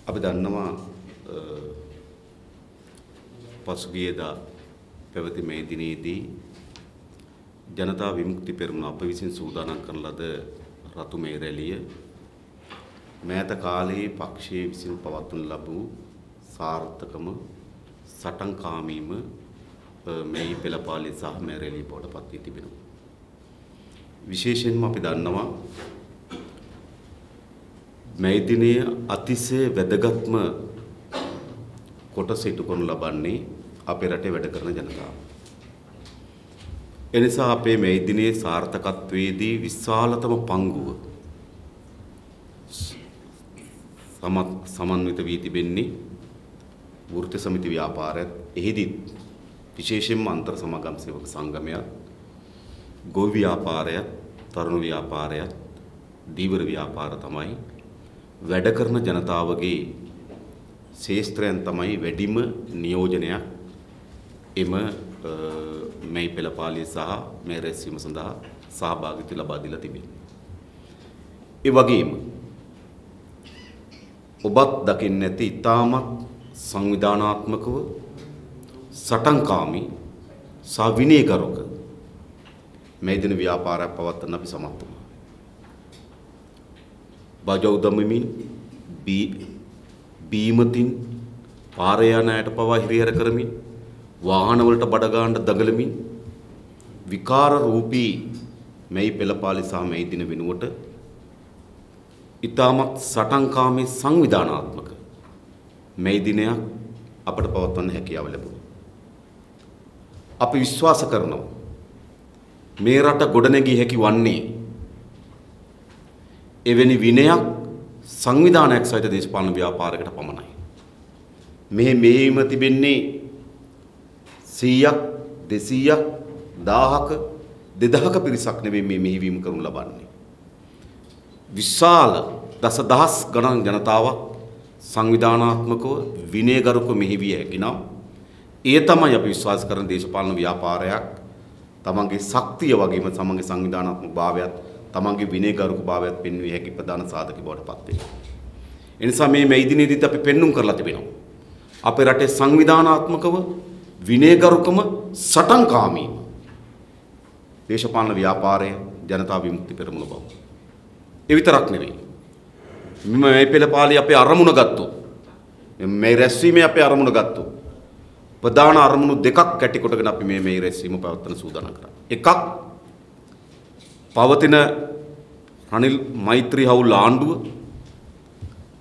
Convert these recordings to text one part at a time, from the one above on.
අපි දන්නවා පසුගියදා පැවති මේ දිනේදී ජනතා විමුක්ති පෙරමුණ අප විසින් සූදානම් කරන ලද රතු මේ රැළිය මෑත කාලයේ පක්ෂයේ විසින් පවත්වනු ලැබූ සාර්ථකම සටන්කාමීම මේ පෙළපාලිය සහ මේ රැළිය බවට පත් වී තිබෙනවා. විශේෂයෙන්ම අපි දන්නවා මේ දිනේ අතිශය වැදගත්ම කොටස ඉටු කරනු ලබන්නේ අපේ රටේ වැඩ කරන ජනතාව. එනිසා අපේ මේ දිනේ සාර්ථකත්වයේදී විශාලතම පංගුව සමන්විත වී තිබෙන්නේ වෘත්ති සමිති ව්‍යාපාරයත් එහිදී විශේෂයෙන්ම අන්තර් සමාගම් සේවක සංගමයත් ගොවි ව්‍යාපාරයත් තරුණ ව්‍යාපාරයත් දීවර ව්‍යාපාර තමයි වැඩ කරන ජනතාවගේ ශේෂ්ත්‍රයන් තමයි වැඩිම නියෝජනයක් එම මේ පෙළපාලිය සහ මේ රැස්වීම සඳහා සහභාගීත්වය ලබා දීලා තිබෙනවා. ඒ වගේම ඔබත් දකින්න ඇති ඉතාමත් සංවිධානාත්මකව සටන්කාමී සහ විනයගරුක මේ දින ව්‍යාපාරයක් පවත්වන්න අපි සමත් වුණා. බජව් දමමින් බීමතින් පාර යන අයට පවා හිරිහැර කරමින් වාහනවලට බඩ ගන්න දඟලමින් විකාර රූපී මේ පෙළපාලි සහ මේ දින වෙනුවට ඊටමත් සටන්කාමී සංවිධානාත්මක මේ දිනයක් අපට පවත්වන්න හැකියාව ලැබුණා. අපි විශ්වාස කරනවා මේ රට ගොඩනැගී හැකි වන්නේ එවැනි විනයක් සංවිධානයක් සහිත දේශපාලන ව්‍යාපාරයකට පමණයි. මෙහෙම තිබෙන්නේ 100ක් 200ක් 1000ක 2000ක පිරිසක් නෙවෙයි මේ මෙහෙවීම කරනු ලබන්නේ. විශාල දසදහස් ගණන් ජනතාවක් සංවිධානාත්මකව විනයගරුක මෙහෙවිය හැකි නම් ඒ තමයි අපි විශ්වාස කරන දේශපාලන ව්‍යාපාරයක් තමන්ගේ ශක්තිය වගේම තමන්ගේ සංවිධානාත්මක භාවයත් තමන්ගේ විනයගරුක භාවයත් පෙන්විය හැකි ප්‍රධාන සාධක බවට පත් වෙනවා. ඒ නිසා මේ දිනේදීත් අපි පෙන්눔 කරලා තිබෙනවා. අපේ රටේ සංවිධානාත්මකව විනයගරුකම සටන්කාමී දේශපාලන ව්‍යාපාරය ජනතා විමුක්ති පෙරමුණ බව. ඒ විතරක් නෙවෙයි. මේ පෙළපාලිය අපේ අරමුණ ගත්තොත් මේ රැස්වීමේ අපේ අරමුණ ගත්තොත් ප්‍රධාන අරමුණු දෙකක් කැටි කොටගෙන අපි මේ රැස්වීම පවත්වන සූදානම් කරා. එකක් පවතින රනිල් මෛත්‍රී හවුල් ආණ්ඩුව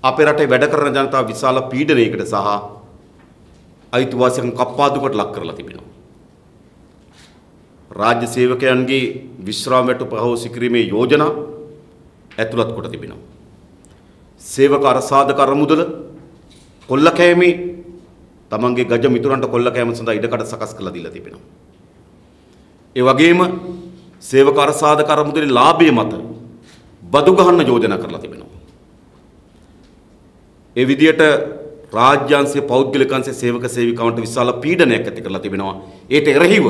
අපේ රටේ වැඩ කරන ජනතාව විශාල පීඩනයකට සහ අයිතිවාසිකම් කප්පාදුකට ලක් කරලා තිබෙනවා. රාජ්‍ය සේවකයන්ගේ විශ්‍රාම වැටුප පහෝසි කිරීමේ යෝජනා ඇතුළත් කොට තිබෙනවා. සේවක අරසාදක අරමුදල කොල්ල කෑමේ තමන්ගේ ගජ මිතුරන්ට කොල්ල කෑම සඳහා ඉඩකඩ සකස් කරලා දීලා තිබෙනවා. ඒ වගේම සේවක අරසාදක අරමුදලේ ලාභය මත බදු ගහන්න යෝජනා කරලා තිබෙනවා. ඒ විදියට රාජ්‍යාංශයේ පෞද්ගලික අංශයේ සේවක සේවිකාවන්ට විශාල පීඩනයක් ඇති කරලා තිබෙනවා. ඒට එරෙහිව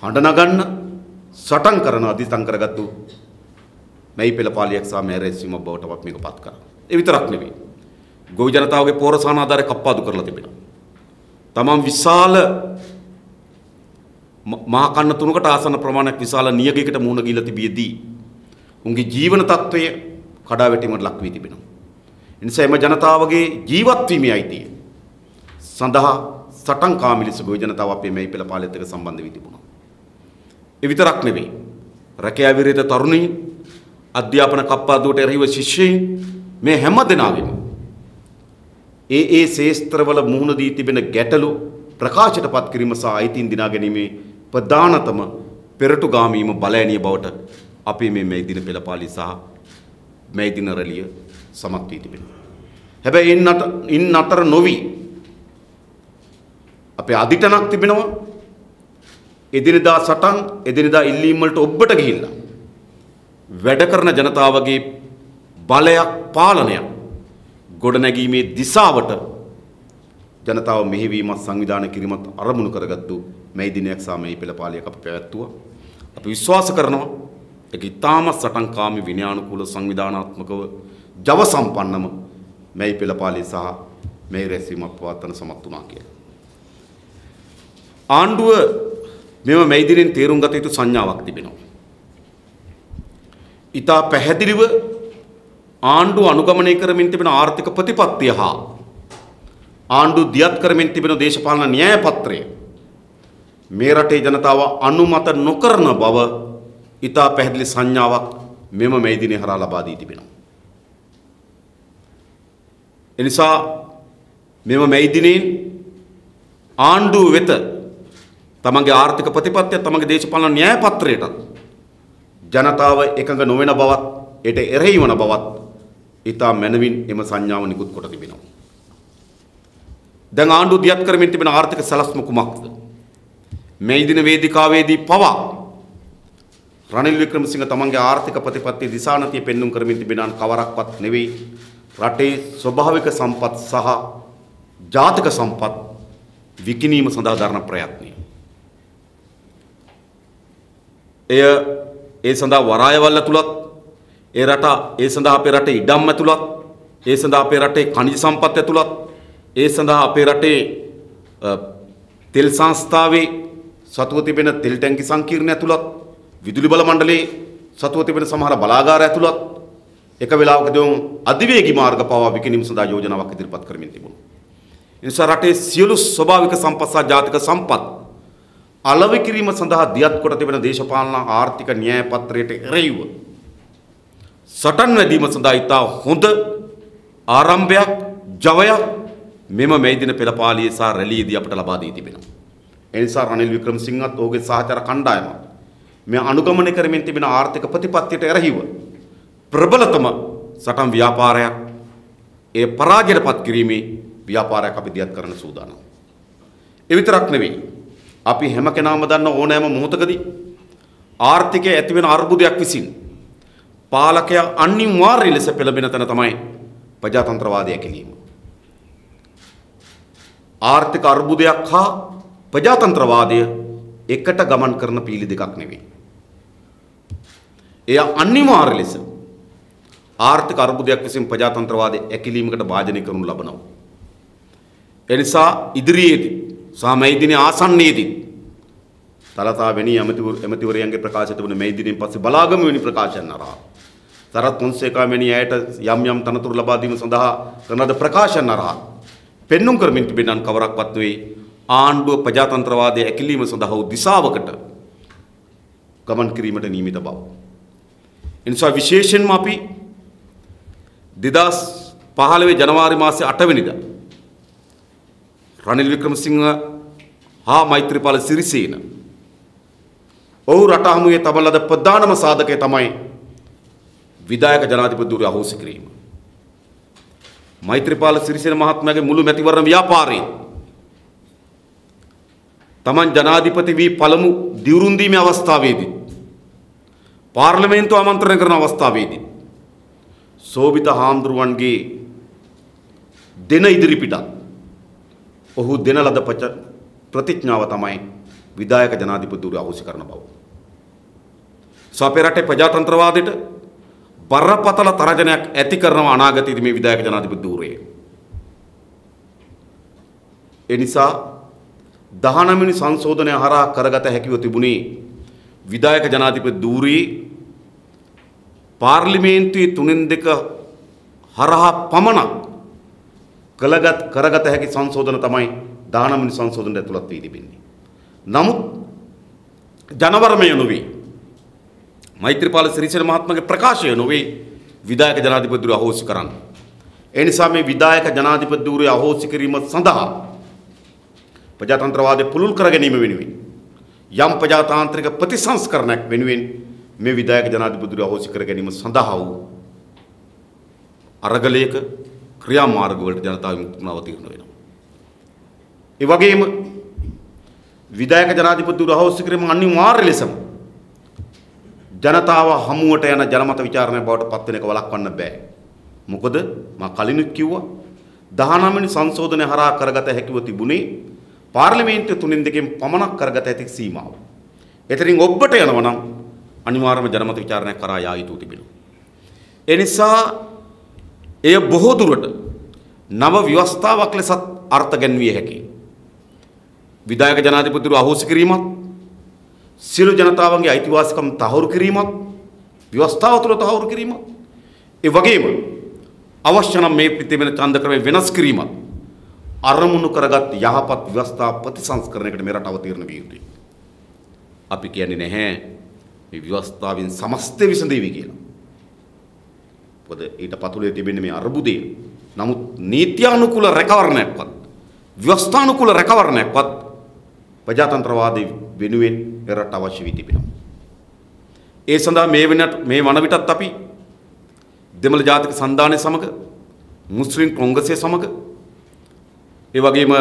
හඬ නගන්න සටන් කරන අධිසං කරගත්තු මේ පෙළපාලියක් සහ මේ රැස්වීම බවට මේක පත් කරා. ඒ විතරක් නෙවෙයි. ගොවි ජනතාවගේ පෝරසාන ආධාරය කප්පාදු කරලා තිබෙනවා. තමන් විශාල මහා කන්න තුනකට ආසන්න ප්‍රමාණයක් විශාල නියගයකට මුහුණ ගිහිලා තිබියදී උන්ගේ ජීවන තත්ත්වය කඩාවැටීමට ලක් වී තිබෙනවා. එනිසා එම ජනතාවගේ ජීවත් වීමේ අයිතිය සඳහා සටන්කාමී ලෙස ගොවි ජනතාව අපේ මේ පෙළපාලියත් එක්ක සම්බන්ධ වී තිබුණා. ඒ විතරක් නෙවෙයි. රැකියා විරහිත තරුණයින් අධ්‍යාපන කප්පාදුවට එරෙහිව ශිෂ්‍යයින් මේ හැම දෙනාගේම ඒ ශේස්ත්‍රවල මුහුණ දී තිබෙන ගැටලු ප්‍රකාශයට පත් කිරීම සහ අයිතීන් දිනා ගැනීමේ ප්‍රධානතම පෙරටුගාමීම බලෑනිය බවට අපි මේ දින පෙළපාලිය සහ මේ දින රැළිය සමත් වී තිබෙනවා. හැබැයි ඉන් අතර නොවි අපේ අදිටනක් තිබෙනවා. එදිනෙදා සටන් එදිනෙදා ඉල්ලීම් වලට ඔබට ගිහිල්ලා වැඩ කරන ජනතාවගේ බලයක් පාලනයක් ගොඩනැගීමේ දිශාවට ජනතාව මෙහෙවීමත් සංවිධානය කිරීමත් අරමුණු කරගත්තු මේ දිනයක් සහ මේ පෙළපාලියක් අපි පැවැත්තුවා. අපි විශ්වාස කරනවා ඒක ඉතාම සටන්කාමී විනයානුකූල සංවිධානාත්මකව ජව සම්පන්නම මේ පෙළපාලිය සහ මේ රැස්වීමක් පවත්වන සමත් වුණා කියලා. ආණ්ඩුව මෙම මේ දිනෙන් තේරුම් ගත යුතු සංඥාවක් තිබෙනවා. ඉතා පැහැදිලිව ආණ්ඩුව අනුගමනය කරමින් තිබෙන ආර්ථික ප්‍රතිපත්තිය හා ආණ්ඩුව දියත් කරමින් තිබෙන දේශපාලන න්‍යාය පත්‍රය මේ රටේ ජනතාව අනුමත නොකරන බව ඉතා පැහැදිලි සංඥාවක් මෙම මේ දිනේ හරහා ලබා දී තිබෙනවා. එනිසා මෙම මේ දිනේ ආණ්ඩුව වෙත තමන්ගේ ආර්ථික ප්‍රතිපත්තිය තමන්ගේ දේශපාලන න්‍යාය පත්‍රයට ජනතාව එකඟ නොවන බවත් ඒට එරෙහි වන බවත් ඉතා මැනවින් එම සංඥාව නිකුත් කොට තිබෙනවා. දැන් ආණ්ඩුව දියත් කරමින් තිබෙන ආර්ථික සැලැස්ම කුමක්ද? මේ දින වේදිකාවේදී පවා රනිල් වික්‍රමසිංහ තමන්ගේ ආර්ථික ප්‍රතිපත්තිය දිශානතිය පෙන්눔 කරමින් තිබෙන කවරක්වත් නෙවෙයි රටේ ස්වභාවික සම්පත් සහ ජාතික සම්පත් විකිණීම සඳහා දරන ප්‍රයත්නය. ඒ සඳහා වරායවල් ඇතුළත් ඒ සඳහා අපේ රටේ ඉඩම් ඇතුළත් ඒ සඳහා අපේ රටේ ඛනිජ සම්පත් ඇතුළත් ඒ සඳහා අපේ රටේ තෙල් සංස්ථාවේ සතුව තිබෙන තෙල් ටැංකි සංකීර්ණ ඇතුළත් විදුලි බල මණ්ඩලයේ සතුව තිබෙන සමහර බලාගාර ඇතුළත් එක වෙලාවකදී අධිවේගී මාර්ග පවා විකිණීම සඳහා යෝජනාවක් ඉදිරිපත් කරමින් තිබුණා. ඒ නිසා රටේ සියලු ස්වභාවික සම්පත් සහ ජාතික සම්පත් අලෙවි කිරීම සඳහා දියත් කොට තිබෙන දේශපාලන ආර්ථික න්‍යාය පත්‍රයට එරෙහිව සටන් වැදීම සඳහා ඉතා හොඳ ආරම්භයක් ජවයක් මෙම මේ දින පෙළපාලියේ සහ රැළියේදී අපට ලබා දී තිබෙනවා. ඒ නිසා රනිල් වික්‍රමසිංහත් ඔහුගේ සහචර කණ්ඩායම මේ අනුගමනය කරමින් තිබෙන ආර්ථික ප්‍රතිපත්තියට එරෙහිව ප්‍රබලතම සටන් ව්‍යාපාරයක් ඒ පරාජයටපත් කිරීමේ ව්‍යාපාරයක් අපි දියත් කරන්න සූදානම්. ඒ විතරක් නෙවෙයි අපි හැම කෙනාම දන්න ඕනෑම මොහොතකදී ආර්ථිකයේ ඇතිවෙන අර්බුදයක් විසින් පාලකයා අනිවාර්ය ලෙස පෙළඹෙන තැන තමයි ප්‍රජාතන්ත්‍රවාදය ඇකිලීම. ආර්ථික අර්බුදයක් හා ප්‍රජාතන්ත්‍රවාදය එකට ගමන් කරන පීලි දෙකක් නෙවෙයි. එය අනිවාර්ය ලෙස ආර්ථික අර්බුදයක් විසින් ප්‍රජාතන්ත්‍රවාදය ඇකිලීමකට භාජනය කරනු ලබනවා. එනිසා ඉදිරියේදී සහ මේ දිනේ ආසන්නයේදී තලතා වෙනි ඇමතිවරයන්ගේ ප්‍රකාශ තිබුණ මේ දිනෙන් පස්සේ බලාගම වෙනි ප්‍රකාශයන් අරහා සරත් පොන්සේකා මෙනි ඇයට යම් යම් තනතුරු ලබා දීම සඳහා කරන ලද ප්‍රකාශයන් අරහා පෙන්눔 කරමින් තිබෙනන් කවරක්වත් නෙවෙයි ආණ්ඩුව ප්‍රජාතන්ත්‍රවාදයේ ඇකිලීම සඳහා දිශාවකට ගමන් කිරීමට නියමිත බව. එනිසා විශේෂයෙන්ම අපි 2015 ජනවාරි මාසයේ 8 වෙනිදා රනිල් වික්‍රමසිංහ හා මෛත්‍රීපාල සිරිසේන ඔහු රට හමුවේ තබන ලද ප්‍රධානම සාධකය තමයි විධායක ජනාධිපතිවරු අහෝසි කිරීම. මෛත්‍රීපාල සිරිසේන මහත්මයාගේ මුළු මැතිවරණ ව්‍යාපාරයේ තමන් ජනාධිපති වී පළමු දිවුරුම් දීමේ අවස්ථාවේදී පාර්ලිමේන්තුව ආමන්ත්‍රණය කරන අවස්ථාවේදී සෝබිත හාමුදුරුවන්ගේ දෙන ඉදිරිපිටත් ඔහු දෙන ලද ප්‍රතිඥාව තමයි විධායක ජනාධිපතිවරු අහෝසි කරන බව. අපේ රටේ ප්‍රජාතන්ත්‍රවාදයට බරපතල තරජනයක් ඇති කරන අනාගතයේදී මේ විධායක ජනාධිපතිවරුය. ඒ නිසා 19 වෙනි සංශෝධනය හරහා කරගත හැකිව තිබුණේ විධායක ජනාධිපතිවරුයි පාර්ලිමේන්තුවේ 3/2 හරහා පමණක් කරගත හැකි සංශෝධන තමයි 19 වෙනි සංශෝධනයට ඇතුළත් වී තිබෙන්නේ. නමුත් ජනවරමය නොවේ මෛත්‍රීපාල සිරිසේන මහත්මයාගේ ප්‍රකාශය නොවේ විධායක ජනාධිපතිවරු අහෝසි කරන්න. ඒ නිසා මේ විධායක ජනාධිපතිවරු අහෝසි කිරීම සඳහා ප්‍රජාතන්ත්‍රවාදය පුළුල් කර ගැනීම වෙනුවෙන් යම් ප්‍රජාතාන්ත්‍රික ප්‍රතිසංස්කරණයක් වෙනුවෙන් මේ විධායක ජනාධිපතිවරු අහෝසි කර ගැනීම සඳහා වූ අරගලයක ක්‍රියාමාර්ග වලට ජනතාව අවතීර්ණ වෙනවා. ඒ වගේම විධායක ජනාධිපතිවරු අහෝසි කිරීම අනිවාර්ය ලෙසම ජනතාව හමුවට යන ජනමත විචාරණය බවට පත් වෙන එක වළක්වන්න බෑ. මොකද මම කලිනුත් කිව්වා 19 වෙනි සංශෝධනය හරහා කරගත හැකිව තිබුණේ පාර්ලිමේන්තුව 3/2කින් පමණක් කරගත හැකි සීමාව. එතනින් ඔබට යනවා නම් අනිවාර්යයෙන්ම ජනමත විචාරණයක් කරා යා යුතු තිබෙනවා. ඒ නිසා එය බොහෝ දුරට නව ව්‍යවස්ථාවක් ලෙසත් අර්ථ ගැන්විය හැකියි. විධායක ජනාධිපතිවරු අහෝසි කිරීමත්, සියලු ජනතාවගේ අයිතිවාසිකම් තහවුරු කිරීමත්, ව්‍යවස්ථාව තුළ තහවුරු කිරීමත්, ඒ වගේම අවශ්‍ය නම් මේ පිටිවෙන ඡන්ද ක්‍රමය වෙනස් කිරීමත් අරමුණු කරගත් යහපත් ව්‍යවස්ථා ප්‍රතිසංස්කරණයකට මේ රට අවතීර්ණ විය යුතුයි. අපි කියන්නේ නැහැ මේ ව්‍යවස්ථාවෙන් සමස්තය විසඳෙවි කියලා. මොකද ඊට පතුලේ තිබෙන්නේ මේ අර්බුදය. නමුත් නීත්‍යානුකූල රැකවරණයක්වත්, ව්‍යවස්ථානුකූල රැකවරණයක්වත් ප්‍රජාතන්ත්‍රවාදී වෙනුවෙන් පෙරට අවශ්‍ය වී තිබෙනවා. ඒ සඳහා මේ වන විටත් අපි දෙමළ ජාතික සන්ධානය සමග, මුස්ලිම් කොංග්‍රසය සමග, ඒ වගේම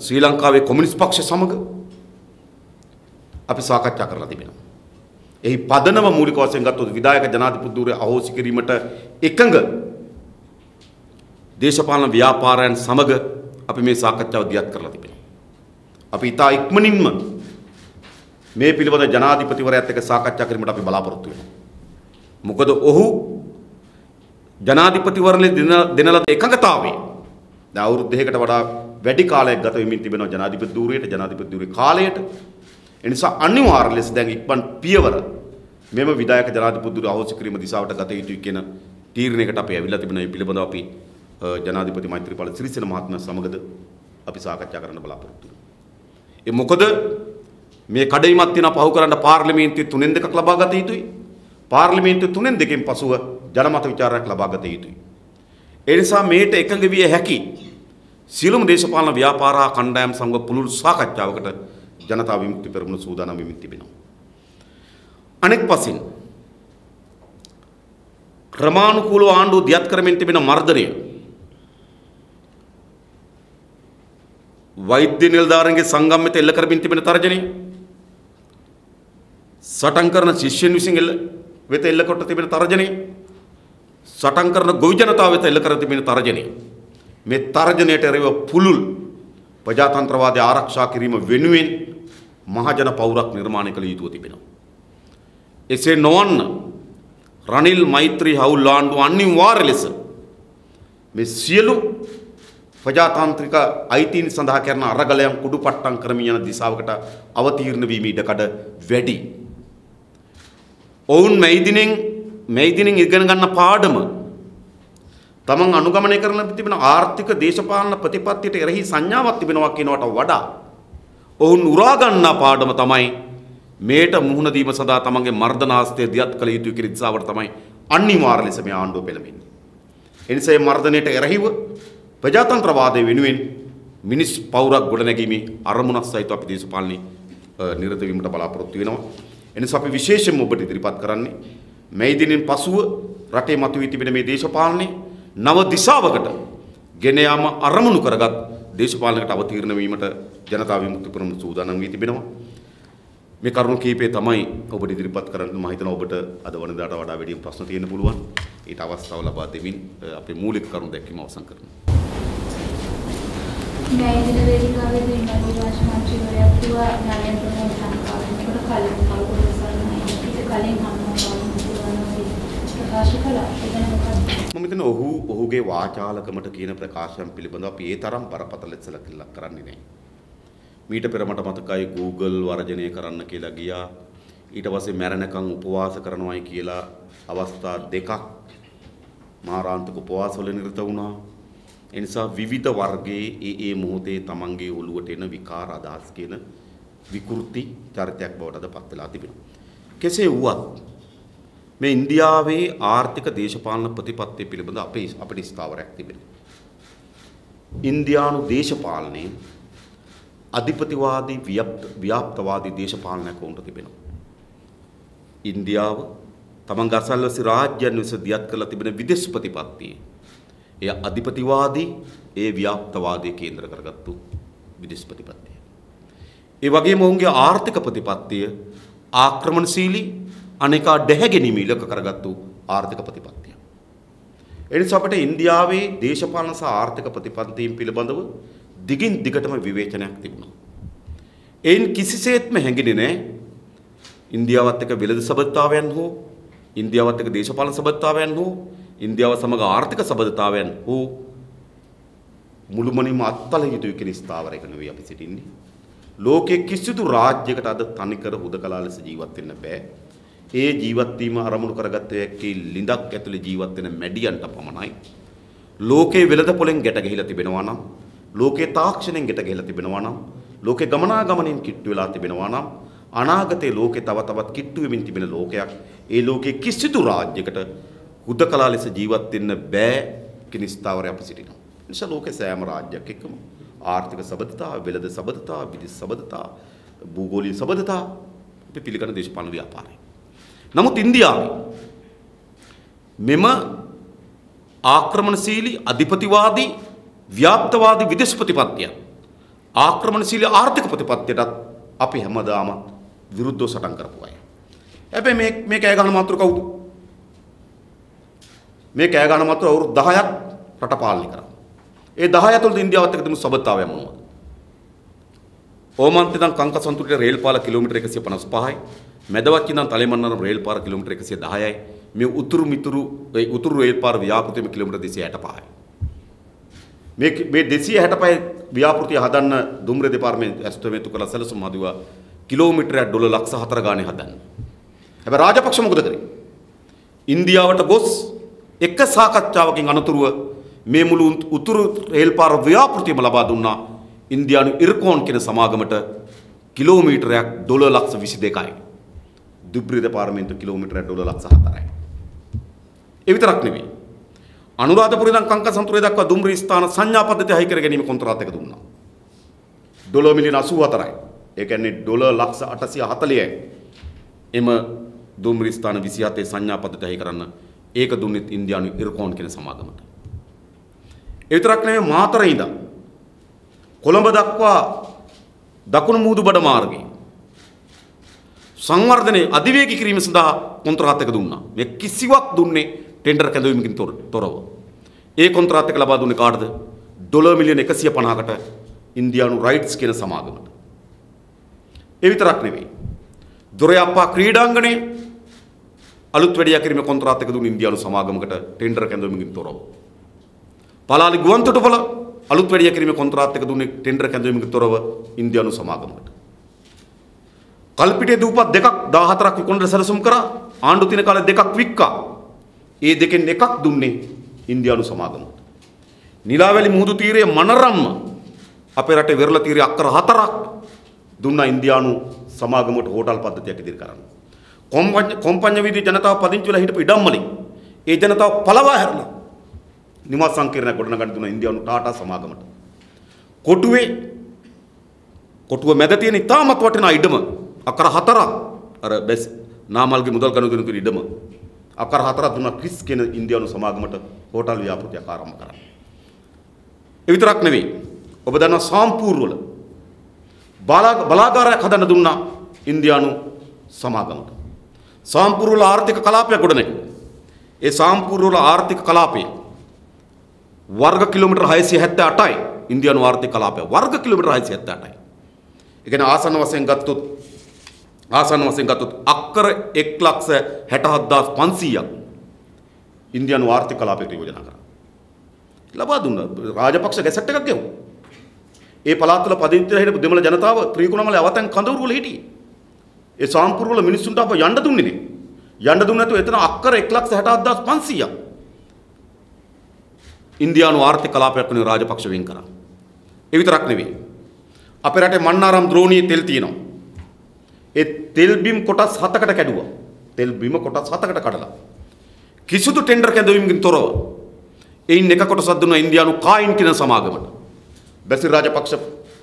ශ්‍රී ලංකාවේ කොමියුනිස්ට් පක්ෂ සමග අපි සාකච්ඡා කරලා තිබෙනවා. එහි පදනම මූලික වශයෙන් ගත්තොත් විධායක ජනාධිපතිවරු අහෝසි කිරීමට එකඟ දේශපාලන ව්‍යාපාරයන් සමග අපි මේ සාකච්ඡාව දියත් කරලා තිබෙනවා. අපි ඉතා ඉක්මනින්ම මේ පිළිබඳ ජනාධිපතිවරයාත් එක්ක සාකච්ඡා කිරීමට අපි බලාපොරොත්තු වෙනවා. මොකද ඔහු ජනාධිපතිවරණය දෙන ලද එකඟතාවයේ දැන් අවුරුදු දෙකකට වඩා වැඩි කාලයක් ගත වෙමින් තිබෙනවා ජනාධිපති ධූරයට, ජනාධිපති ධූරයේ කාලයට. ඒ නිසා අනිවාර්ය ලෙස දැන් ඉක්මන් පියවර මෙම විධායක ජනාධිපති ධූරය අහෝසි කිරීම දිශාවට ගත යුතුයි කියන තීරණයකට අපි ඇවිල්ලා තිබෙනවා. මේ පිළිබඳව අපි ජනාධිපති මෛත්‍රීපාල සිරිසේන මහත්මයා සමගද අපි සාකච්ඡා කරන්න බලාපොරොත්තු වෙනවා. ඒ මොකද මේ කඩයිමක් තියෙන පහු කරන්න පාර්ලිමේන්තුවේ 3/2ක් ලබා ගත යුතුයි. පාර්ලිමේන්තුවේ 3/2කින් පසුව ජනමත විචාරයක් ලබා ගත යුතුයි. ඒ නිසා මේට එකඟ විය හැකි සියලුම දේශපාලන ව්‍යාපාර කණ්ඩායම් සමග පුළුල් සාකච්ඡාවකට ජනතා විමුක්ති පෙරමුණ සූදානම් වෙමින් තිබෙනවා. අනෙක් පසින් ක්‍රමානුකූලව ආණ්ඩුව දියත් කරමින් තිබෙන මර්ධනය, වෛද්‍ය නිලධාරීන්ගේ සංගම් වෙත එල්ල කරමින් තිබෙන තර්ජනය, සටන් කරන ශිෂ්‍යයන් විසින් වෙත එල්ල කොට තිබෙන තර්ජනය, සටන් කරන ගොවි ජනතාව වෙත එල්ල කර තිබෙන තර්ජනය, මේ තර්ජනයට එරෙහිව පුළුල් ප්‍රජාතන්ත්‍රවාදය ආරක්ෂා කිරීම වෙනුවෙන් මහජන පවුරක් නිර්මාණය කළ යුතුව තිබෙනවා. එසේ නොවන්න රනිල් මෛත්‍රී හවුල් ආණ්ඩුව අනිවාර්ය ලෙස මේ සියලු ප්‍රජාතාන්ත්‍රික අයිතීන් සඳහා කරන අරගලයන් කුඩුපට්ටම් කරමින් යන දිශාවකට අවතීර්ණ වීම ඉඩකඩ වැඩි. ඔවුන් මෙයිදිනෙන් ඉගෙන ගන්න පාඩම තමන් අනුගමනය කරන තිබෙන ආර්ථික දේශපාලන ප්‍රතිපත්තියට එරෙහි සංඥාවක් තිබෙනවා කියනවට වඩා ඔවුන් උරා ගන්නා පාඩම තමයි මේට මුහුණ දීම සඳහා තමන්ගේ මර්ධනාස්තය දියත් කළ යුතුයි කියන දිශාවට තමයි අනිවාර්ය ලෙස මේ ආණ්ඩුව පෙළඹෙන්නේ. ඒ නිසා මේ මර්ධනයට එරෙහිව ප්‍රජාතන්ත්‍රවාදය වෙනුවෙන් මිනිස් පවුරක් ගොඩනැගීමේ අරමුණක් සහිතව අපි දේශපාලනයේ නිරත වීමට බලාපොරොත්තු වෙනවා. ඒ නිසා අපි විශේෂයෙන්ම ඔබට ඉදිරිපත් කරන්නේ මේ දිනෙන් පසුව රටේ මතුවී තිබෙන මේ දේශපාලනයේ නව දිශාවකට ගෙන යාම අරමුණු කරගත් දේශපාලනයකට අවතීර්ණ වීමට ජනතා විමුක්ති පෙරමුණ සූදානම් වී තිබෙනවා. මේ කරුණු කීපේ තමයි ඔබට ඉදිරිපත් කරන්න මම හිතනවා ඔබට අද වනදාට වඩා වැඩි ප්‍රශ්න තියෙන්න පුළුවන්. ඊට අවස්ථාව ලබා දෙමින් අපේ මූලික කරුණු දැක්වීම අවසන් කරනවා. මේ දින වේදිකාවේදී නිර්වාචන මන්ත්‍රීවරයා කිව්වා නරේන්ද්‍ර මෝදි සංකල්පයකට කලින් කල්පනා ඊට කලින් ප්‍රකාශ කළා. මම හිතන්නේ ඔහුගේ වාචාලකමට කියන ප්‍රකාශයන් පිළිබඳව අපි ඒ තරම් බරපතල සැලකිල්ලක් කරන්නේ නැහැ. මීට පෙර මට මතකයි Google වර්ජනය කරන්න කියලා ගියා. ඊට පස්සේ මැරෙනකන් උපවාස කරනවායි කියලා අවස්ථා දෙකක් මාරාන්තික උපවාසවල නිරත වුණා. ඒ නිසා විවිධ වර්ගයේ ඒ මොහොතේ තමන්ගේ ඔළුවට එන විකාර අදහස් කියන විකෘති චරිතයක් බවට අදපත් වෙලා තිබෙනවා. කෙසේ වුවත් මේ ඉන්දියාවේ ආර්ථික දේශපාලන ප්‍රතිපත්තිය පිළිබඳ අපේ ස්ථාවරයක් තිබෙනවා. ඉන්දියානු දේශපාලනයේ අධිපතිවාදී ව්‍යාප්තවාදී දේශපාලනයක් වුණට තිබෙනවා. ඉන්දියාව තමන්ගේ අසල්වැසි රාජ්‍යයන් විසින් දියත් කරලා තිබෙන විදේශ ප්‍රතිපත්තිය එය අධිපතිවාදී ව්‍යාප්තවාදී කේන්ද්‍ර කරගත්තු විදේශ ප්‍රතිපත්තිය. ඒ වගේම ඔවුන්ගේ ආර්ථික ප්‍රතිපත්තිය ආක්‍රමණශීලී අනේකා දැහැගෙනීම ඉලක්ක කරගත්තු ආර්ථික ප්‍රතිපත්තිය. ඒ නිසා අපිට ඉන්දියාවේ දේශපාලන සහ ආර්ථික ප්‍රතිපත්තීන් පිළිබඳව දිගින් දිගටම විවේචනයක් තිබුණා. එයින් කිසිසේත්ම හැඟෙන්නේ නැහැ ඉන්දියාවත් එක්ක වෙළඳ සබඳතාවයන් හෝ ඉන්දියාවත් එක්ක දේශපාලන සබඳතාවයන් හෝ ඉන්දියාව සමග ආර්ථික සබඳතාවයන් හෝ මුළුමනින්ම අත්හල යුතුයි කියන ස්ථාවරයක නෙවෙයි අපි සිටින්නේ. ලෝකයේ කිසිදු රාජ්‍යයකට අද තනිකර හුදකලා ලෙස ජීවත් වෙන්න බෑ. ඒ ජීවත් වීම අරමුණු කරගත්ත හැකි ලිඳක් ඇතුලේ ජීවත් වෙන මැඩියන්ට පමණයි. ලෝකයේ වෙළඳ පොලෙන් ගැට ගහිලා තිබෙනවා නම්, ලෝකයේ තාක්ෂණයෙන් ගැට ගහිලා තිබෙනවා නම්, ලෝකේ ගමනාගමනින් කිට්ටු වෙලා තිබෙනවා නම්, අනාගතයේ ලෝකේ තව තවත් කිට්ටු වෙමින් තිබෙන ලෝකයක්. ඒ ලෝකයේ කිසිදු රාජ්‍යයකට හුදකලා ලෙස ජීවත් වෙන්න බෑ කියන ස්ථාවරය අපි සිටිනවා. නිසා ලෝකේ සෑම රාජ්‍යයක් එක්කම ආර්ථික සබඳතා, වෙළඳ සබඳතා, විදේශ සබඳතා, භූගෝලීය සබඳතා අපි පිළිගන්න දේශපාලන ව්‍යාපාරය. නමුත් ඉන්දියාවේ මෙම ආක්‍රමණශීලී අධිපතිවාදී ව්‍යාප්තවාදී විදේශ ප්‍රතිපත්තිය ආක්‍රමණශීලී ආර්ථික ප්‍රතිපත්තියටත් අපි හැමදාම විරුද්ධව සටන් කරපු අය. හැබැයි මේ කෑ ගහන මාතෘ කවුද? මේ කෑ ගහන මාතෘ අවුරුදු 10ක් රට පාලනය කරා. ඒ 10 ඇතුළත ඉන්දියාවත් එක්ක තිබුණු සබඳතාවය මොනවද? ඕමන්ත ඉඳන් කංකසන්තුරට රේල් පාර කිලෝමීටර් 155යි. මැදවත් ඉඳන් තලෙමන්නරම් රේල් පාර කිලෝමීටර් 110යි. මේ උතුරු රේල් පාර ව්‍යාපෘතියම කිලෝමීටර් 265යි. මේ 265 ව්‍යාපෘතිය හදන්න දුම්රිය දෙපාර්තමේන්තුව ඇස්තමේන්තු කළ සැලසුම් හදුවා කිලෝමීටරයක් ඩොලර් ලක්ෂ 4 ගානේ හදන්න. හැබැයි රාජපක්ෂ මොකද කරේ? ඉන්දියාවට ගොස් එක සාකච්ඡාවකින් අනතුරුව මේ මුළු උතුරු රේල් පාර ව්‍යාපෘතියම ලබා දුන්නා ඉන්දියානු ඉර්කෝන් කියන සමාගමට කිලෝමීටරයක් ඩොලර් ලක්ෂ 22යි. දුම්රිය දෙපාර්තමේන්තුව කිලෝමීටරයක් ඩොලර් ලක්ෂ 4යි. ඒ විතරක් නෙවෙයි. අනුරාධපුර ඉඳන් කංකසන්තුරේ දක්වා දුම්රිය ස්ථාන සංඥා පද්ධතිය හයි කර ගැනීම කොන්ත්‍රාත් එක දුන්නා. ඩොලර් මිලියන 84යි. ඒ කියන්නේ ඩොලර් ලක්ෂ 840යි. එම දුම්රිය ස්ථාන 27 සංඥා පද්ධතිය හයි කරන්න ඒක දුන්නෙත් ඉන්දියානු ඉර්කෝන් කියන සමාගමට. ඒ විතරක් නෙවෙයි මාතරේ ඉඳන් කොළඹ දක්වා දකුණු මුහුදුබඩ මාර්ගයේ සංවර්ධනයේ අධිවේගී කිරීම සඳහා කොන්ත්‍රාත් එක දුන්නා. මේ කිසිවක් දුන්නේ ටෙන්ඩර් කැඳවීමකින් තොරව. ඒ කොන්ත්‍රාත් එක ලබා දුන්නේ කාටද? ඩොලර් මිලියන 150කට ඉන්දියානු රයිට්ස් කියන සමාගමට. ඒ විතරක් නෙවෙයි. දොරයප්පා ක්‍රීඩාංගණයේ අලුත් වැඩියා කිරීමේ කොන්ත්‍රාත් එක දුන්නේ ඉන්දියානු සමාගමකට ටෙන්ඩර් කැඳවීමකින් තොරව. පලාලි ගුවන්තොටුපළ අලුත් වැඩියා කිරීමේ කොන්ත්‍රාත් එක දුන්නේ ටෙන්ඩර් කැඳවීමකින් තොරව ඉන්දියානු සමාගමකට. කල්පිටිය දූපත් දෙකක් 14ක් විකුණන සැලසුම් කරා. ආණ්ඩු තින කාලේ දෙකක් වික්කා. ඒ දෙකෙන් එකක් දුන්නේ ඉන්දියානු සමාගමට. නිලාවැලි මුහුදු තීරයේ මනරම්ම අපේ රටේ වෙරළ තීරයේ අක්කර 4ක් දුන්නා ඉන්දියානු සමාගමට හෝටල් පද්ධතියක් ඉදිරි කරන්න. කොම්පඤ්ඤ වීදී ජනතාව පදිංචි වෙලා හිටපු ඉඩම්වලින් ඒ ජනතාව පළවා හැරලා නිවාස සංකීර්ණයක් ගොඩනගන්න දුන්නා ඉන්දියානු ටාටා සමාගමට. කොටුව මැද තියෙන ඉතාමත් වටිනා ඉඩම අක්කර 4ක් අර බැස් නාමල්ගේ මුදල් ගනුදෙනු කියන ඉඩම අක්කර 4ක් දුන්නා ක්‍රිස් කියන ඉන්දියානු සමාගමට හෝටල් ව්‍යාපෘතියක් ආරම්භ කරන්න. ඒ විතරක් නෙවෙයි. ඔබ දන්නවා සාම්පූර් වල බලාගාරයක් හදන්න දුන්නා ඉන්දියානු සමාගමට. සාම්පූර් වල ආර්ථික කලාපයක් ගොඩනැගුවා. ඒ සාම්පූර් වල ආර්ථික කලාපය වර්ග කිලෝමීටර් 678යි ඉන්දියානු ආර්ථික කලාපය වර්ග කිලෝමීටර් 678යි. ඒ කියන්නේ ආසන්න වශයෙන් ගත්තොත් අක්කර 1,67,500ක් ඉන්දියානු ආර්ථික කලාපයට යෝජනා කරා. ලබා දුන්නා. රාජපක්ෂ ගැසට් එකක් ගෙවුවා. ඒ පළාත් වල පදිංචි වෙලා හිටපු දෙමළ ජනතාව ත්‍රිකුණාමල අවතන් කඳවුරු වල හිටියේ. ඒ සාම්පූර් වල මිනිස්සුන්ට අප යන්න දුන්නේ නේ. යන්න දුන්නේ නැතුව එතන අක්කර 1,67,500ක් ඉන්දියානු ආර්ථික කලාපයක් වෙන රාජපක්ෂ වෙන් කරා. ඒ විතරක් නෙවෙයි. අපේ රටේ මන්නාරම් ද්‍රෝණියේ තෙල් තියෙනවා. ඒ තෙල් බිම් කොටස් 7කට කැඩුවා. තෙල් බිම කොටස් 7කට කඩලා. කිසිදු ටෙන්ඩර් කැඳවීමකින් තොරව එයින් එක කොටසක් දුන්නා ඉන්දියානු කායින් කියන සමාගමට. බැසිල් රාජපක්ෂ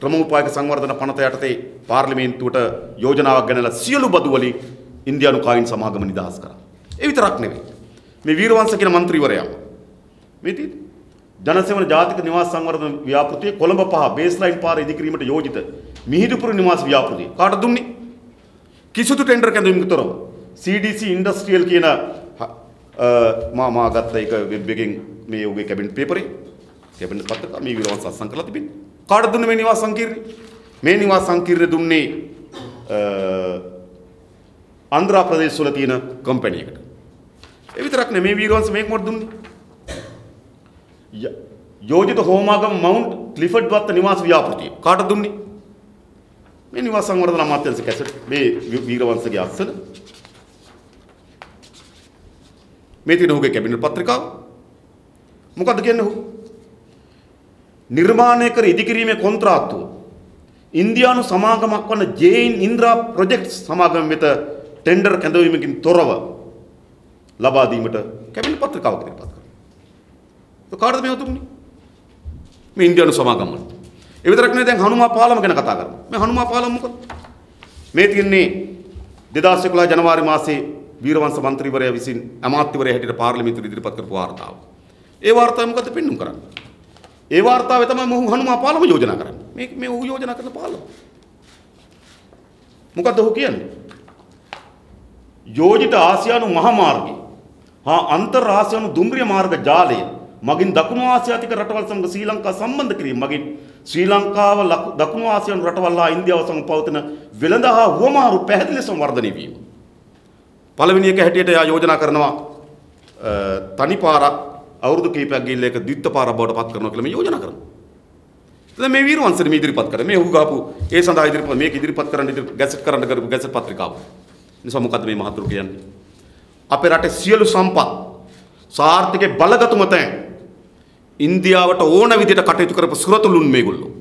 ක්‍රමෝපායක සංවර්ධන පනත යටතේ පාර්ලිමේන්තුවට යෝජනාවක් ගෙනලා සියලු බදු වලින් ඉන්දියානු කායින් සමාගම නිදහස් කරා. ඒ විතරක් නෙවෙයි. මේ වීරවංශ කියන മന്ത്രിවරයා මේ ජනසේවන ජාතික නිවාස සංවර්ධන ව්‍යාපෘතිය කොළඹ 5 බේස්ලයින් පාර ඉදිකිරීමට යෝජිත මිහිඳුපුර නිවාස ව්‍යාපෘතිය කාට දුන්නේ? කිසිදු ටෙන්ඩර් කැඳවීමකින් තොරව CDC ඉන්ඩස්ට්‍රියල් කියන මා ගත්ත එක වෙබ් එකෙන් මේ ඔගේ කැබිනට් පේපරේ කැබිනට් පත්‍රක මේ වීරවංශ අත්සන් කරලා තිබෙන්නේ. කාට දුන්නේ මේ නිවාස සංකීර්ණය? මේ නිවාස සංකීර්ණය දුන්නේ ආන්ධ්‍ර ප්‍රදේශ වල තියෙන කම්පැනි එකට. ඒ විතරක් නෙමෙයි මේ වීරවංශ මේක මොකද දුන්නේ? යෝජිත හෝමාගම මවුන්ට් ක්ලිෆර්ඩ් වත්ත නිවාස ව්‍යාපෘතිය කාටද දුන්නේ? මේ නිවාස සංවර්ධන අමාත්‍යාංශ කැසට් මේ වීරවංශගේ අස්සන මේ තියෙන ඔහුගේ කැබිනට් පත්‍රිකාව මොකද්ද කියන්නේ ඔහු? නිර්මාණය කර ඉදිකිරීමේ කොන්ත්‍රාත්තුව ඉන්දියානු සමාගමක් වන ජේන් ඉන්ද්‍රා ප්‍රොජෙක්ට්ස් සමාගම වෙත ටෙන්ඩර් කැඳවීමකින් තොරව ලබා දීමට කැබිනට් පත්‍රිකාවක් ඉදිරිපත් කරනවා. ඒක කාටද මේ උතුම්නේ? මේ ඉන්දියානු සමාගම් වල. ඒ විතරක් නෙවෙයි දැන් හනුමා පාලම ගැන කතා කරනවා. මේ හනුමා පාලම මොකද? මේ තියන්නේ 2011 ජනවාරි මාසයේ වීරවංශ මන්ත්‍රීවරයා විසින් අමාත්‍යවරයා හැටියට පාර්ලිමේන්තුවට ඉදිරිපත් කරපු වාර්තාව. ඒ වාර්තාව මොකද පෙන්වුම් කරන්නේ? ඒ වාර්තාවේ තමයි මොහු හනුමා පාලම යෝජනා කරන්නේ. මේ ඔහු යෝජනා කරන පාලම. මොකද ඔහු කියන්නේ? යෝජිත ආසියානු මහමාර්ගය හා අන්තර් ආසියානු දුම්රිය මාර්ග ජාලය මගින් දකුණු ආසියාතික රටවල් සමග ශ්‍රී ලංකාව සම්බන්ධ කිරීම මගින් ශ්‍රී ලංකාව දකුණු ආසියානු රටවල් හා ඉන්දියාව සමග පවතින වෙළඳ හා හුවමාරු පැහැදිලි ලෙසම වර්ධනය වීම. පළවෙනි එක හැටියට යා යෝජනා කරනවා තනි පාරක් අවුරුදු කිහිපයක් ගිහිල්ලා ඒක ද්විත්ව පාරක් බවට පත් කරනවා කියලා මේ යෝජනා කරනවා. එතන මේ වීරවංශනේ මේ ඉදිරිපත් කරා. මේ ඔහු ගාපු ඒ සඳහා ඉදිරිපත් කරන්න ගැසට් කරන්න කරපු ගැසට් පත්‍රිකාව. නිසා මොකද්ද මේ මහතුරු කියන්නේ? අපේ රටේ සියලු සම්පත් සාර්ථකේ බලගතුම තැන් ඉන්දියාවට ඕන විදිහට කටයුතු කරපු සුරතුලුන් මේගොල්ලෝ.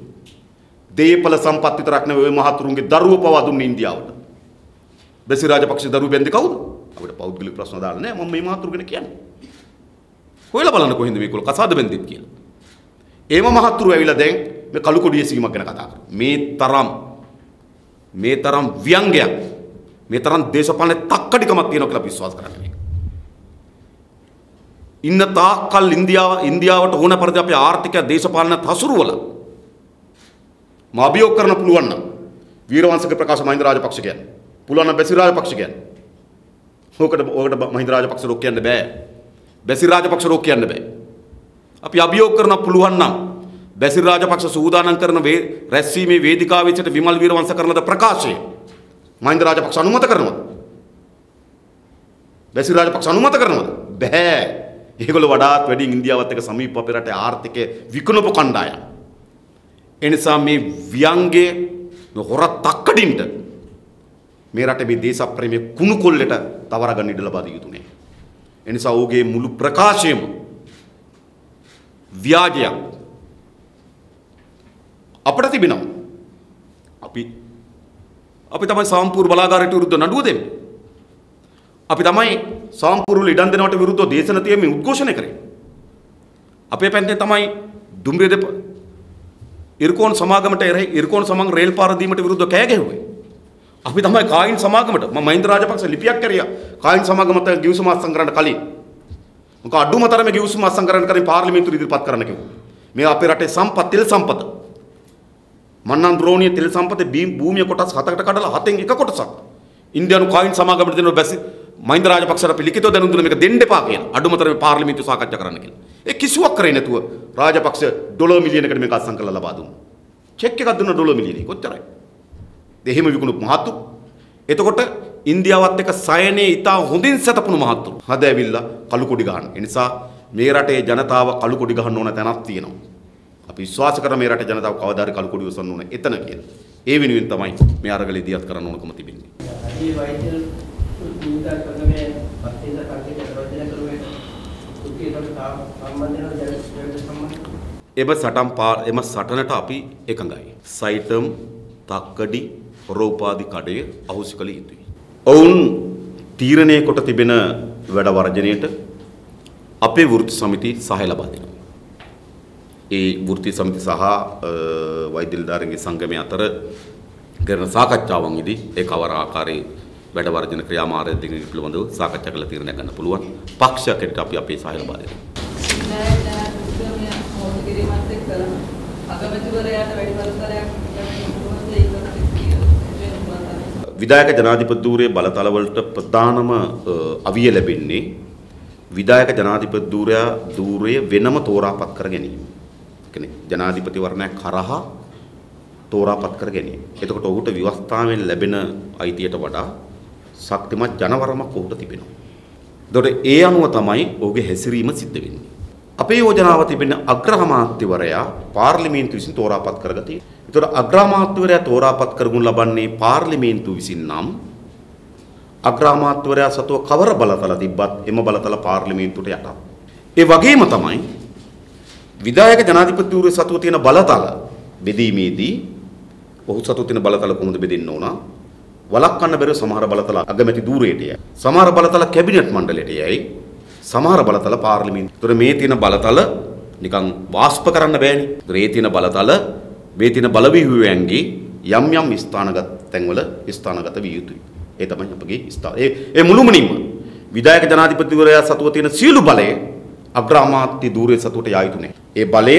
දේපල සම්පත් විතරක් නෙවෙයි ඔය මහතුරුන්ගේ දරුවෝ පවා දුන්නේ ඉන්දියාවට. බැසි රාජපක්ෂ දරුවෝ බැන්දේ කවුද? අපිට පෞද්ගලික ප්‍රශ්න දාලා නෑ. මම මේ මහතුරු ගැන කියන්නේ. හොයලා බලන්න කොහෙන්ද මේගොල්ලෝ කසාද බැන්දෙත් කියලා. ඒම මහතුරු ඇවිල්ලා දැන් මේ කළු කොඩියේ සීමක් ගැන කතා කරනවා. මේ තරම් ව්‍යංගයක් මේ තරම් දේශපාලන තක්කඩිකමක් තියෙනවා කියලා විශ්වාස කරන්නේ. ඉන්න තාක්කල් ඉන්දියාවට ඕන පරිදි අපේ ආර්ථිකය දේශපාලන හසුරුවල මම අභියෝග කරන්න පුළුවන් නම් වීරවංශගේ ප්‍රකාශ මහින්ද රාජපක්ෂ කියන්නේ. පුළුවන් නම් බැසි රාජපක්ෂ කියන්නේ. ඕකට මහින්ද රාජපක්ෂ රෝක් කියන්න බෑ. බැසි රාජපක්ෂ රෝක් කියන්න බෑ. අපි අභියෝග කරන්න පුළුවන් නම් බැසි රාජපක්ෂ සූදානම් කරන රැස්වීමේ වේදිකාවේ සිට විමල් වීරවංශ කරන ප්‍රකාශය මහින්ද රාජපක්ෂ අනුමත කරනවද? බැසි රාජපක්ෂ අනුමත කරනවද? බෑ. ඒගොල්ලෝ වඩාත් වැඩියෙන් ඉන්දියාවත් එක්ක සමීප අපේ රටේ ආර්ථිකය විකුණපු කණ්ඩායම්. ඒ නිසා මේ ව්‍යංගයේ හොර තක්කඩින්ට මේ රටේ මේ දේශප්‍රේමයේ කුණු කොල්ලට තවර ගන්න ඉඩ ලබා දිය යුතු නෑ. ඒ නිසා ඔහුගේ මුළු ප්‍රකාශයම ව්‍යාජයක්. අපිට තිබෙනවා. අපි තමයි සාම්පූර් බලාගාරයට විරුද්ධ නඩුව දෙන්නේ. අපි තමයි සාම්පූර් වල ඉඩම් දෙනවට විරුද්ධව දේශන තියමින් උද්ඝෝෂණය කරේ. අපේ පැත්තේ තමයි දුම්රිය ඉර්කෝන් සමාගමට ඉර්කෝන් සමග රේල් පාර දීමට විරුද්ධව කෑ ගැහුවේ. අපි තමයි කායින් සමාගමට මම මහින්ද රාජපක්ෂ ලිපියක් කරියා කායින් සමාගමට ගිවිසුම අත්සන් කරන්න කලින්. මොකද අඩුම තරමේ ගිවිසුම අත්සන් කරන්න කලින් පාර්ලිමේන්තුවට ඉදිරිපත් කරන්න කිව්වා. මේ අපේ රටේ සම්පත් තෙල් සම්පත මන්නම් ද්‍රෝණීය තෙල් සම්පතේ භූමිය කොටස් 7කට කඩලා 7න් එක කොටසක් ඉන්දියානු කායින් සමාගමට දෙනවා බැසි මහින්ද රාජපක්ෂට අපි ලිඛිතව දැනුම් දුන්නා මේක දෙන්න එපා කියලා. අඩුම තරමේ පාර්ලිමේන්තුව සාකච්ඡා කරන්න කියලා. ඒ කිසිවක් කරේ නැතුව රාජපක්ෂ $1 මිලියනකට මේක අත්සන් කරලා ලබා දුන්නා. චෙක් එකක් දුන්නා $1 මිලියනයි. කොච්චරයි? දෙහිම විකුණු මහත්තු. එතකොට ඉන්දියාවත් එක්ක සයනේ ඉතා හොඳින් සැතපුණු මහත්තු. හද ඇවිල්ලා කළු කොඩි ගහන. ඒ නිසා මේ රටේ ජනතාව කළු කොඩි ගහන්න ඕන තැනක් තියෙනවා. අපි විශ්වාස කරන මේ රටේ ජනතාව කවදාද කළු කොඩි උස්සන්න ඕන එතන කියලා. ඒ වෙනුවෙන් තමයි මේ අරගලේ දියත් කරන්න ඕනකම තිබෙන්නේ. මේ වෛද්‍ය දුන්නා කරන්නේ පස්සේ කටේ රෝජන කරුවේ සුඛීතට සම්බන්ධ එම සටනට අපි එකඟයි. සයිටම් තක්කඩි රෝපාදි කඩය අහුසි කළ යුතුයි. ඔවුන් තීරණය කොට තිබෙන වැඩ වර්ජනයට අපේ වෘත්ති සමිති සහාය ලබා දෙනවා. ඒ වෘත්ති සමිති සහ වෛද්‍ය නිලධාරීන්ගේ සංගමය අතර කරන සාකච්ඡාවන්හිදී ඒ කවර ආකාරයේ වැඩ වර්ජන ක්‍රියාමාර්ග දෙක පිළිබඳව සාකච්ඡා කරලා තීරණයක් ගන්න පුළුවන්. පක්ෂයකට අපි අපේ සහාය ලබා දෙනවා. විධායක ජනාධිපති ධූරයේ බලතල වලට ප්‍රධානම අවිය ලැබෙන්නේ විධායක ජනාධිපති ධූරය වෙනම තෝරාපත් කර ගැනීම. ඒ කියන්නේ ජනාධිපති වර්ණයක් කරහා තෝරාපත් කර ගැනීම. එතකොට ඔහුට ව්‍යවස්ථාවෙන් ලැබෙන අයිතියට වඩා ශක්තිමත් ජනවරමක් ඔහුට තිබෙනවා. එතකොට ඒ අනුව තමයි ඔහුගේ හැසිරීම සිද්ධ වෙන්නේ. අපේ යෝජනාව තිබෙන අග්‍රාමාත්‍යවරයා පාර්ලිමේන්තුව විසින් තෝරාපත් කරගතියි. ඒතර අග්‍රාමාත්‍යවරයා තෝරාපත් කරගුණ ලබන්නේ පාර්ලිමේන්තුව විසින් නම් අග්‍රාමාත්‍යවරයා සතුව කවර බලතල තිබ්බත් එම බලතල පාර්ලිමේන්තුවට යටත්. ඒ වගේම තමයි විධායක ජනාධිපතිවරු සතුව තියෙන බලතල බෙදීමේදී ඔහු සතුව තියෙන බලතල කොහොමද බෙදෙන්න ඕන? වළක්වන්න බැරි සමහර බලතල අගමැති ධූරයට යයි. සමහර බලතල කැබිනට් මණ්ඩලයට යයි. සමහර බලතල පාර්ලිමේන්තුව. ඒතර මේ තියෙන බලතල නිකන් වාස්ප කරන්න බෑනේ. ඒතර ඒ තියෙන බලතල මේ තියෙන බලවිහුවයන්ගේ යම් යම් ස්ථානගත තැන්වල ස්ථානගත විය යුතුයි. ඒ තමයි අපගේ ස්ථාන. ඒ මුළුමනින්ම විධායක ජනාධිපතිවරයා සතුව තියෙන සියලු බලය අග්‍රාමාත්‍ය ධූරයේ සතුවට යා යුතු නැහැ. ඒ බලය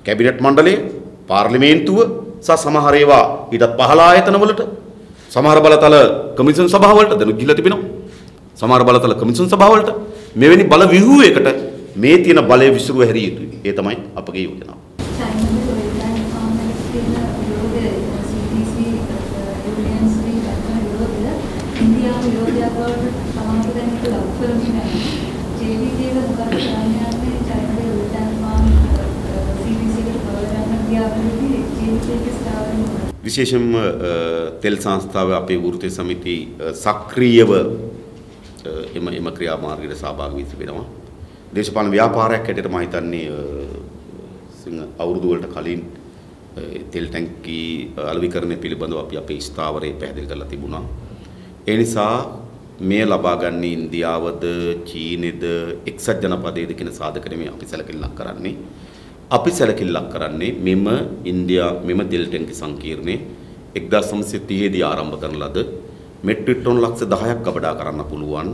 කැබිනට් මණ්ඩලය, පාර්ලිමේන්තුව සහ සමහර ඒවා ඊටත් පහළ ආයතනවලට, සමහර බලතල කමිෂන් සභාවලට දැනුත් ගිහිලා තිබෙනවා. සමහර බලතල කමිෂන් සභාවලට මෙවැනි බල විහුවයකට මේ තියෙන බලය විසිරුව හැරිය යුතුයි. ඒ තමයි අපගේ යෝජනාව. විශේෂයෙන්ම තෙල් සංස්ථාවේ අපේ වෘත්තීය සමිති සක්‍රීයව එම ක්‍රියාමාර්ගයට සහභාගී වී තිබෙනවා. දේශපාලන ව්‍යාපාරයක් හැටියට මම හිතන්නේ අවුරුදු වලට කලින් තෙල් ටැංකි අලෙවිකරණය පිළිබඳව අපි අපේ ස්ථාවරයේ පැහැදිලි කරලා තිබුණා. ඒ නිසා මේ ලබා ගන්න ඉන්දියාවද චීනෙද එක්සත් ජනපදයේද කියන සාධක නෙමෙයි අපි සැලකිල්ලක් කරන්නේ. අපි සැලකිල්ලක් කරන්නේ මෙම තෙල් ටැංකි සංකීර්ණයේ 1930 දී ආරම්භ කරන ලද මෙට්‍රික් ටන් ලක්ෂ 10ක් ගබඩා කරන්න පුළුවන්.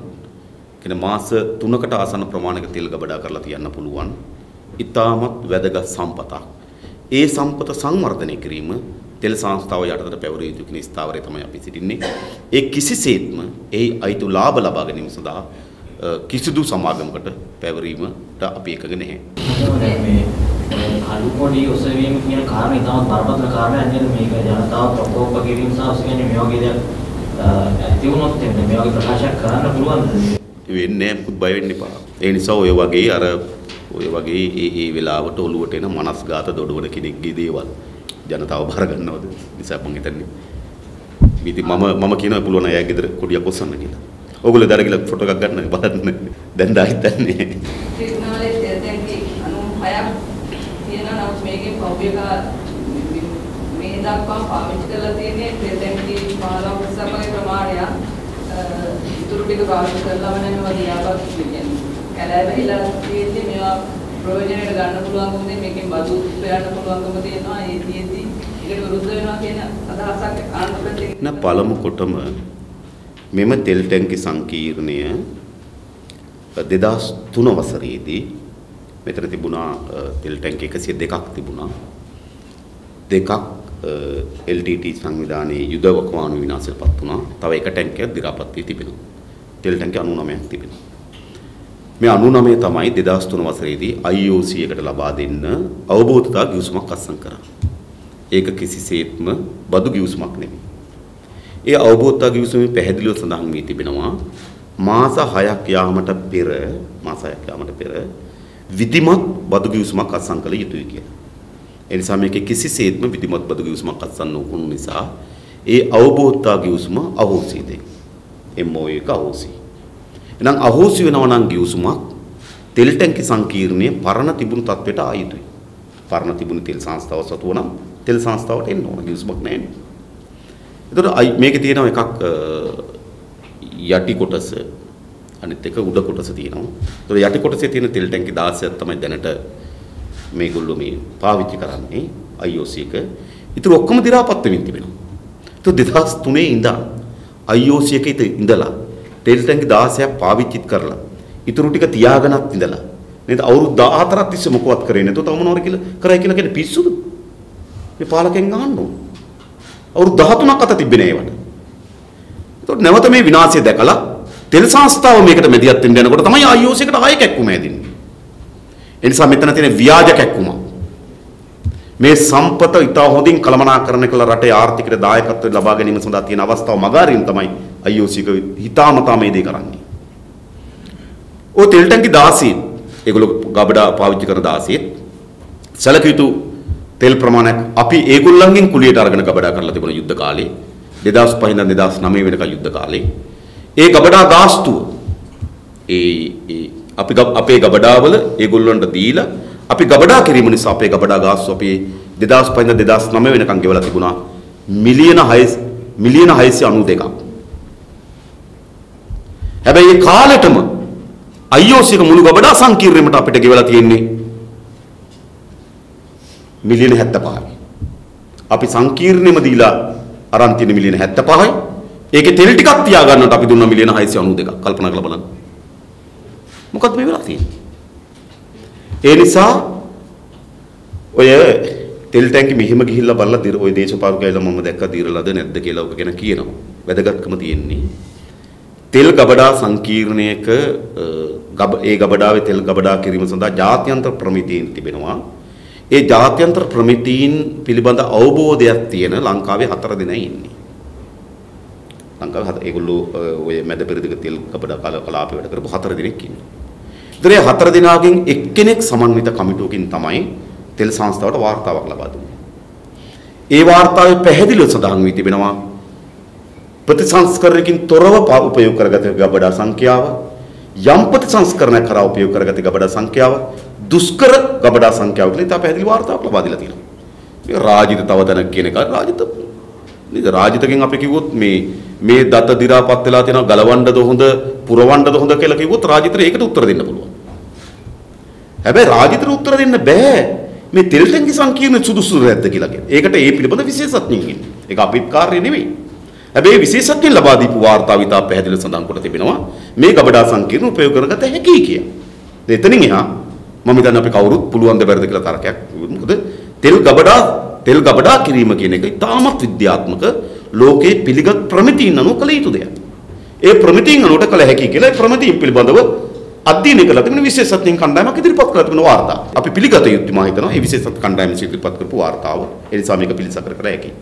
කියන මාස 3කට ආසන්න ප්‍රමාණයක තෙල් ගබඩා කරලා තියන්න පුළුවන්. ඉතාමත් වැදගත් සම්පතක්. ඒ සම්පත සංවර්ධනය කිරීම තෙල් සංස්ථාව යටතට පැවරිය යුතු කියන ස්ථාවරය තමයි අපි සිටින්නේ. ඒ කිසිසේත්ම එහි අයිතු ලාභ ලබා ගැනීම සඳහා කිසිදු සමාගමකට පැවරීමට අපි එකග නැහැ. අලු පොඩි ඔසවීම කියන කාරණේ ඉතාමත් බරපතල කාරණයක් නේද? මේක ජනතාව ප්‍රකෝප කිරීම සහ ඔසවන්නේ මේ වගේ දේවල් ඇති වුණොත් එන්නේ මේ වගේ ප්‍රකාශයක් කරන්න පුළුවන්ද? වෙන්නේ නැහැ, මුකුත් බය වෙන්න එපා. ඒ නිසා ඔය වගේ ඒ වෙලාවට ඔළුවට එන මනස්ගත දොඩවන කෙනෙක්ගේ දේවල් ජනතාව බාර ගන්නවද? නිසා මම හිතන්නේ ඉතින් මම කියනවා පුළුවන් අය ගෙදර කොඩියක් ඔස්සන්න කියලා. ඕගොල්ලෝ දරගිලා ෆොටෝ එකක් ගන්න බලන්න. දැන් දාහිතන්නේ. ටෙක්නොලොජි දැන් 96ක් තියෙනවා. නමුත් මේකේ පෞද්ගලික මේ දක්වා පාවිච්චි කරලා තියෙන්නේ දැන් කී මානවසමගේ ප්‍රමාණයක් ඉතුරු ටික පාවිච්චි කරලාම නෙමෙයි දියාපත් කියන්නේ. කැලෑ වෙහිලා තියෙන්නේ මේවා ප්‍රයෝජනෙට ගන්න පුළුවන්කම තියෙන මේකෙන් බදු උපයන්න පුළුවන්කම තියෙනවා. ඒ තියෙද්දි ඒකට විරුද්ධ වෙනවා කියන අදහසක් ආන්දෝලනයේ පළමු කොටම මෙම තෙල් ටැංකි සංකීර්ණය 2003 වසරේදී මෙතන තිබුණා තෙල් ටැංකි 102ක් තිබුණා. දෙකක් LTT සංවිධානයේ යුද වකවානු විනාශයටපත් වුණා. තව එක ටැංකියක් දි รา පත් වී තිබෙනවා. තෙල් ටැංකි 99ක් තිබෙනවා. මේ 99 තමයි 2003 වසරේදී IOC එකට ලබා දෙන්න අවබෝධතා ගිවිසුමක් අත්සන් කරා. ඒක කිසිසේත්ම බදු ගිවිසුමක් නෙමෙයි. ඒ අවබෝධතා ගිවිසුමේ පැහැදිලිව සඳහන් වී තිබෙනවා මාස 6ක් යාමට පෙර විධිමත් බදු ගිවිසුමක් අත්සන් කළ යුතුයි කියලා. ඒ නිසා මේකේ කිසිසේත්ම විධිමත් බදු ගිවිසුමක් අත්සන් නොවුණු නිසා ඒ අවබෝධතා ගිවිසුම අහෝසි දෙයි. MOU එක අහෝසි. එහෙනම් අහෝසි වෙනවා නම් ගිවිසුමක් තෙල් ටැංකි සංකීර්ණයේ පරණ තිබුණු තත්ත්වයට ආ යුතුයි. පරණ තිබුණු තෙල් සංස්ථාව සතුව නම් තෙල් සංස්ථාවට එන්න ඕන ගිවිසුමක් නැහැ. එතකොට මේකේ තියෙනවා එකක් යටි කොටස අනිත් එක උඩ කොටස තියෙනවා. එතකොට යටි කොටසේ තියෙන තෙල් ටැංකි 16ක් තමයි දැනට මේගොල්ලෝ මේ පාවිච්චි කරන්නේ IOC එක. ඊටු ඔක්කොම දි รา පත් වෙමින් තිබෙනවා. එතකොට 2003 ඉඳන් IOC එකේ ඉඳලා තෙල් ටැංකි 16ක් පාවිච්චිත් කරලා ඊටු ටික තියාගෙනත් ඉඳලා නේද අවුරුදු 14ක් තිස්සේ මොකවත් කරේ නැතුව තව මොනවද කියලා කරයි කියලා කියන්නේ පිස්සුද? මේ පාලකෙන් අහන්න ඕන. අවුරුදු 13ක් අත තිබෙන්නේ ඒවට. ඒතකොට නැවත මේ විනාශය දැකලා තෙල් සංස්ථාව මේකට මැදිහත් වෙන්න යනකොට තමයි IOC එකට ආයෙ කැක්කුම හැදින්නේ. ඒ නිසා මෙතන තියෙන ව්‍යාජ කැක්කුම. මේ සම්පත ඉතා හොඳින් කළමනාකරණය කළ රටේ ආර්ථිකයට දායකත්වය ලබා ගැනීම සඳහා තියෙන අවස්ථාව මගහරින්න තමයි IOC එක හිතාමතා මේ දේ කරන්නේ. ඔය තෙල් ටැංකි 16 ඒගොල්ලෝ ගබඩා පාවිච්චි කරන 16 සැලකිය යුතු තෙල් ප්‍රමාණයක් අපි ඒගොල්ලන්ගෙන් කුලියට අරගෙන ගබඩා කරලා තිබුණ යුද්ධ කාලේ 2005 ඉඳන් 2009 වෙනකල් යුද්ධ කාලේ ඒ ගබඩා ගාස්තුව අපි අපේ ගබඩාවල ඒගොල්ලන්ට දීලා අපි ගබඩා කිරීම නිසා අපේ ගබඩා ගාස්තුව අපි 2005 ඉඳන් 2009 වෙනකන් ගෙවලා තිබුණා මිලියන 692ක්. හැබැයි ඒ කාලෙටම IOC එක මුළු ගබඩා සංකීර්ණයට අපිට ගෙවලා තියෙන්නේ මිලියන 75යි. අපි සංකීර්ණෙම දීලා අරන් තියෙන මිලියන 75යි. ඒකේ තෙල් ටිකක් තියාගන්නට අපි දුන්නා මිලියන 692ක්. කල්පනා කරලා බලන්න. මොකක්ද මේ වෙලා තියෙන්නේ? ඒ නිසා ඔය තෙල් ටැංකි මෙහිම ගිහිල්ලා බලලා ඔය දේශපාලකයලා මම දැක්කා දීරලාද නැද්ද කියලා ඔක ගැන කියනවා. වැදගත්කම තියෙන්නේ තෙල් ගබඩා සංකීර්ණයක ඒ ගබඩාවේ තෙල් ගබඩා කිරීම සඳහා ජාත්‍යන්තර ප්‍රමිතීන් තිබෙනවා. ඒ ජාත්‍යන්තර ප්‍රමිතීන් පිළිබඳ අවබෝධයක් තියෙන ලංකාවේ 4 දෙනෙක් ඉන්නේ. ලංකාවේ ඒගොල්ලෝ ඔය මැද පෙරදිග තෙල් ගබඩා කලාපේ වැඩ කරපු 4 දෙනෙක් ඉන්නවා. ඉතින් 4 දෙනාගෙන් එක්කෙනෙක් සමන්විත කමිටුවකින් තමයි තෙල් සංස්ථාවට වාර්තාවක් ලබා දුන්නේ. ඒ වාර්තාවේ පැහැදිලිව සඳහන් වී තිබෙනවා ප්‍රතිසංස්කරණයකින් තොරව උපයෝග කරගත ගබඩා සංඛ්‍යාව යම් ප්‍රතිසංස්කරණයක් කරා උපයෝග කරගත ගබඩා සංඛ්‍යාව දුෂ්කර ගබඩා සංඛ්‍යාව කියලා ඉතා පැහැදිලි වාර්තාවක් ලබා දීලා තියෙනවා. මේ රාජිත තව තැනක් කියන එක රාජිතගෙන් අපි කිව්වොත් මේ දත දි รา පත් වෙලා තියෙනවා ගලවන්නද හොඳ පුරවන්නද හොඳ කියලා කිව්වොත් රාජිතට ඒකට උත්තර දෙන්න පුළුවන්. හැබැයි රාජිතට උත්තර දෙන්න බෑ. මේ තෙල් ටැංකි සංකීර්ණ සුදුසුද නැද්ද කියලා කියන්නේ. ඒකට ඒ පිළිබඳ විශේෂඥයින් ඉන්නේ. ඒක අපිට කාර්යය නෙවෙයි. හැබැයි විශේෂඥයින් ලබා දීපු වාර්තාව ඉතා පැහැදිලිව සඳහන් කොට තිබෙනවා මේ ගබඩා සංකීර්ණ උපයෝග කරගත හැකියි කියලා. එතනින් එහා මම හිතන්නේ අපි කවුරුත් පුළුවන් ද බැරිද කියලා තරකයක්. මොකද තෙල් ගබඩා කිරීම කියන එක ඉතාමත් විද්‍යාත්මක ලෝකේ පිළිගත් ප්‍රමිතීන් අනුව කළ යුතු දෙයක්. ඒ ප්‍රමිතීන් අනුවට කළ හැකි කියලා ඒ ප්‍රමිතීන් පිළිබඳව අධ්‍යයනය කළ තිබෙන විශේෂඥයින් කණ්ඩායමක් ඉදිරිපත් කළ තිබෙන වාර්තාව. අපි පිළිගත යුතුයි මම හිතනවා මේ විශේෂඥ කණ්ඩායම ඉදිරිපත් කරපු වාර්තාව. ඒ නිසා මේක පිළිසකර කර හැකියි.